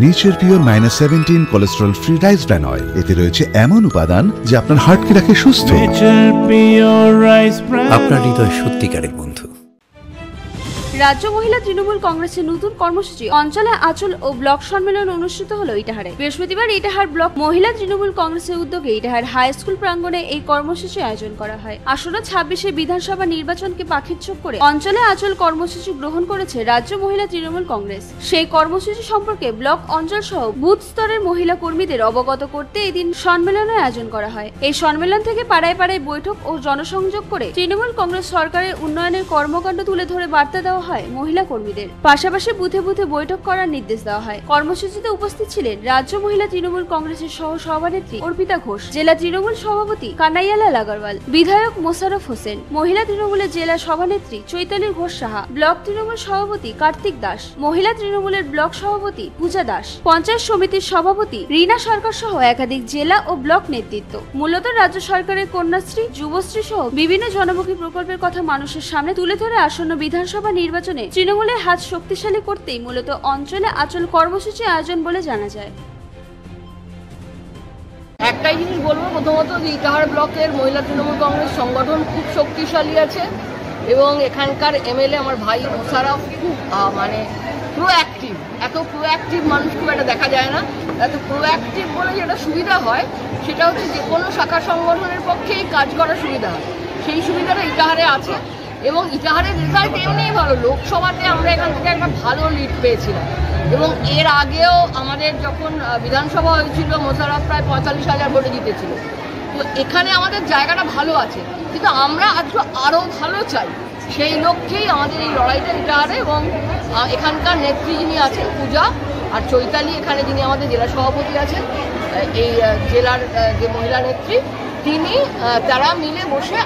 Nature pure -17 cholesterol free rice bran oil. এতে রয়েছে এমন উপাদান যা আপনার হার্টকে রাখে সুস্থ। আপনার হৃদয় সত্যিকারের বন্ধু। রাজ্য মহিলা তৃণমূল কংগ্রেসের নতুন কর্মসূচি অঞ্চলে আঁচল ও ব্লক সম্মেলন অনুষ্ঠিত হলো ইটাহারে। বৃহস্পতিবার ইটাহার ব্লক মহিলা তৃণমূল কংগ্রেসের উদ্যোগে ইটাহার হাই স্কুল প্রাঙ্গণে এই কর্মসূচি আয়োজন করা হয়। আসন্ন 26শে বিধানসভা নির্বাচনকে পাখির চোখ করে অঞ্চলে আঁচল কর্মসূচি গ্রহণ করেছে রাজ্য মহিলা তৃণমূল কংগ্রেস। সেই কর্মসূচি সম্পর্কে ব্লক অঞ্চল সহ বুথ স্তরের মহিলা কর্মীদের অবগত করতে এদিন সম্মেলনের আয়োজন করা হয়। এই সম্মেলন থেকে পাড়ায় পাড়ায় বৈঠক ও জনসংযোগ করে তৃণমূল কংগ্রেস সরকারের উন্নয়নের কর্মকাণ্ড তুলে ধরে বার্তা দেওয়া হয় মহিলা কর্মীদের। পাশাপাশি বুথে বুথে বৈঠক করার নির্দেশ দেওয়া হয়। কর্মসূচিতে উপস্থিত ছিলেন রাজ্য মহিলা তৃণমূল কংগ্রেসের সহ সভানেত্রী অর্পিতা ঘোষ, জেলা তৃণমূল সভাপতি কানাইয়ালাল আগরওয়াল, বিধায়ক মোশাররফ হোসেন, মহিলা তৃণমূলের জেলা সভানেত্রী চৈতালি ঘোষ সাহা, ব্লক তৃণমূল সভাপতি কার্তিক দাস, মহিলা তৃণমূলের ব্লক সভাপতি পূজা দাস, পঞ্চায়েত সমিতির সভাপতি রীনা সরকার সহ একাধিক জেলা ও ব্লক নেতৃত্ব। মূলত রাজ্য সরকারের কন্যাশ্রী, যুবশ্রী সহ বিভিন্ন জনমুখী প্রকল্পের কথা মানুষের সামনে তুলে ধরে আসন্ন বিধানসভা নির্বাচনে তৃণমূলের হাত শক্তিশালী করতেই মূলত অঞ্চলে আঁচল কর্মসূচি আয়োজন বলে জানা যায়। একটাই জিনিস বলবো, প্রথমত যে ইটাহার ব্লকের মহিলা তৃণমূল কংগ্রেস সংগঠন খুব শক্তিশালী আছে এবং এখানকার এমএলএ আমার ভাই মোশাররফ খুব প্রোঅ্যাক্টিভ। এত প্রোঅ্যাক্টিভ মানুষ খুব একটা দেখা যায় না। এত প্রোঅ্যাক্টিভ বলে যেটা সুবিধা হয় সেটা হচ্ছে যে কোনো শাখা সংগঠনের পক্ষেই কাজ করার সুবিধা হয়, সেই সুবিধাটা ইটাহারে আছে। এবং ইটাহারের রেজাল্ট এমনিই ভালো, লোকসভাতে আমরা এখান থেকে একটা ভালো লিড পেয়েছিলাম এবং এর আগেও আমাদের যখন বিধানসভা হয়েছিল মোশাররফ প্রায় 45,000 ভোটে জিতেছিল। তো এখানে আমাদের জায়গাটা ভালো আছে, কিন্তু আমরা আজকে আরও ভালো চাই, সেই লক্ষ্যেই আমাদের এই লড়াইটা ইটাহারে। এবং এখানকার নেত্রী যিনি আছেন পূজা আর চৈতালি, এখানে যিনি আমাদের জেলা সভাপতি আছেন, এই জেলার যে মহিলা নেত্রী, তারা মিলে বসে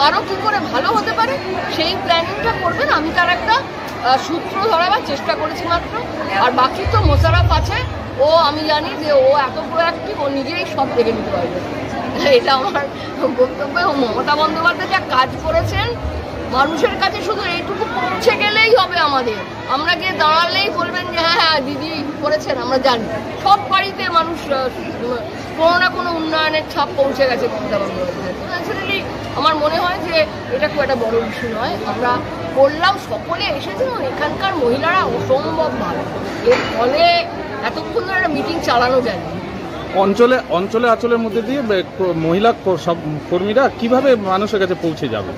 আরও কী করে ভালো হতে পারে সেই প্ল্যানিংটা করবেন। আমি তার একটা সূত্র ধরাবার চেষ্টা করেছি মাত্র। আর বাকি তো মোশাররফ আছে, ও আমি জানি যে ও এত প্রোঅ্যাক্টিভ, ও নিজেই সব দেখে নিতে পারবে, এটা আমার বক্তব্য। ও মমতা বন্দ্যোপাধ্যায় যা কাজ করেছেন মানুষের কাছে শুধু এইটুকু পৌঁছে গেলেই হবে। আমরা গিয়ে দাঁড়ালেই বলবেন যে হ্যাঁ হ্যাঁ দিদি করেছেন, আমরা জানি সব বাড়িতে মানুষ কোনো না কোনো উন্নয়নের ছাপ পৌঁছে গেছে মমতা বন্দ্যোপাধ্যায়। ন্যাচারালি আমার মনে হয় যে এটা খুব একটা বড় ইস্যু নয়। আমরা করলাম, সকলে এসেছে, এখানকার মহিলারা অসম্ভব ভালো, এর ফলে এতক্ষণ ধরে একটা মিটিং চালানো যায়। অঞ্চলে আঁচলের মধ্যে দিয়ে মহিলা সব কর্মীরা কিভাবে মানুষের কাছে পৌঁছে যাবে?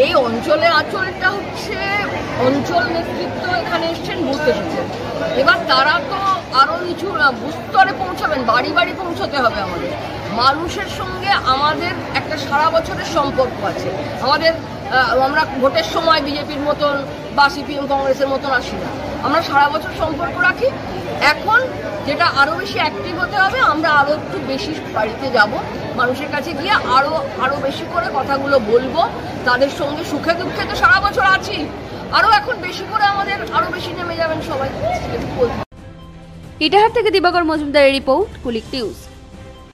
এই অঞ্চলের আঁচলটা হচ্ছে অঞ্চল নেতৃত্ব এখানে এসছেন, বুথ এসেছেন, এবার তারা তো আরও কিছু বুথ স্তরে পৌঁছাবেন, বাড়ি বাড়ি পৌঁছতে হবে। আমাদের মানুষের সঙ্গে আমাদের একটা সারা বছরের সম্পর্ক আছে। আমরা ভোটের সময় বিজেপির মতন বা সিপিএম কংগ্রেসের মতন আসি না, আমরা সারা বছর সম্পর্ক রাখি। এখন যেটা আরও বেশি অ্যাক্টিভ হতে হবে, আমরা আরও একটু বেশি বাড়িতে যাব, মানুষের কাছে গিয়ে আরও বেশি করে কথাগুলো বলবো, তাদের সঙ্গে সুখে দুঃখে তো সারা বছর আছি, আরও এখন বেশি করে আমাদের আরও বেশি নেমে যাবেন সবাই। ইটাহার থেকে দিবাকর মজুমদারের রিপোর্ট, কুলিক নিউজ।